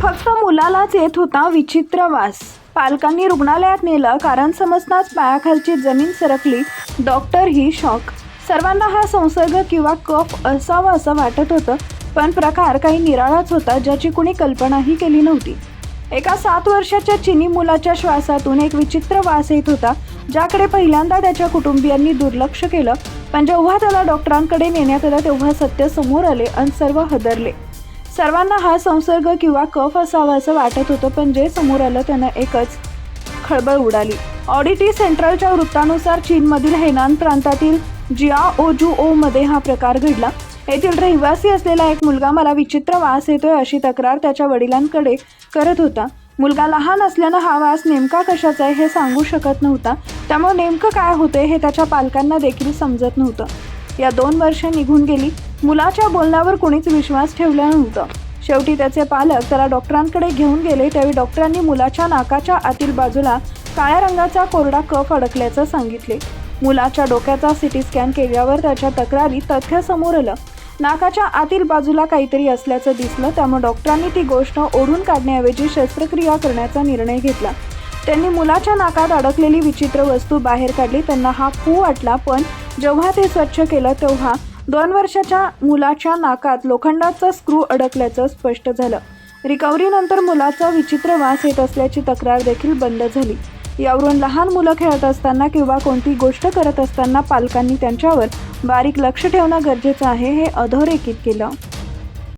फक्त मुलालाच येत होता विचित्र वास. पालकांनी रुग्णालयात नेलं कारण समजताच पायाखालची जमीन सरकली. डॉक्टरही शॉक. सर्वांना हा संसर्ग किंवा कफ असावा असं वाटत होतं, पण प्रकार काही निराळाच होता ज्याची कुणी कल्पनाही केली नव्हती. एका 7 वर्षाच्या चिनी मुलाच्या श्वासातून एक विचित्र वास येत होता, ज्याकडे पहिल्यांदा त्याच्या कुटुंबियांनी दुर्लक्ष केलं. पण जेव्हा त्याला डॉक्टरांकडे नेण्यात आलं तेव्हा सत्य समोर आले आणि सर्व हादरले. सर्वांना हा संसर्ग किंवा कफ असावा असं वाटत होतं, पण जे समोर आलं त्यानं एकच खळबळ उडाली. ऑडिटी सेंट्रलच्या वृत्तानुसार चीनमधील हेनान प्रांतातील जिआओजुओमध्ये हा प्रकार घडला. येथील रहिवासी असलेला एक मुलगा मला विचित्र वास येतोय अशी तक्रार त्याच्या वडिलांकडे करत होता. मुलगा लहान असल्यानं हा वास नेमका कशाचा आहे हे सांगू शकत नव्हता. त्यामुळे नेमकं काय होते हे त्याच्या पालकांना देखील समजत नव्हतं. या 2 वर्ष निघून गेली. मुलाच्या बोलण्यावर कोणीच विश्वास ठेवला नव्हता. शेवटी त्याचे पालक त्याला डॉक्टरांकडे घेऊन गेले. त्यावेळी डॉक्टरांनी मुलाच्या नाकाच्या आतील बाजूला काळ्या रंगाचा कोरडा कफ अडकल्याचं सांगितले. मुलाच्या डोक्याचा सिटी स्कॅन केल्यावर त्याच्या तक्रारी तथ्य समोर आलं. नाकाच्या आतील बाजूला काहीतरी असल्याचं दिसलं. त्यामुळे डॉक्टरांनी ती गोष्ट ओढून काढण्याऐवजी शस्त्रक्रिया करण्याचा निर्णय घेतला. त्यांनी मुलाच्या नाकात अडकलेली विचित्र वस्तू बाहेर काढली. त्यांना हा खूप वाटला, पण जेव्हा ते स्वच्छ केलं तेव्हा 2 वर्षाच्या मुलाच्या नाकात लोखंडाचा स्क्रू अडकल्याचं स्पष्ट झालं. रिकव्हरीनंतर मुलाचा विचित्र वास येत असल्याची तक्रार देखील बंद झाली. यावरून लहान मुलं खेळत असताना किंवा कोणती गोष्ट करत असताना पालकांनी त्यांच्यावर बारीक लक्ष ठेवणं गरजेचं आहे हे अधोरेखित केलं.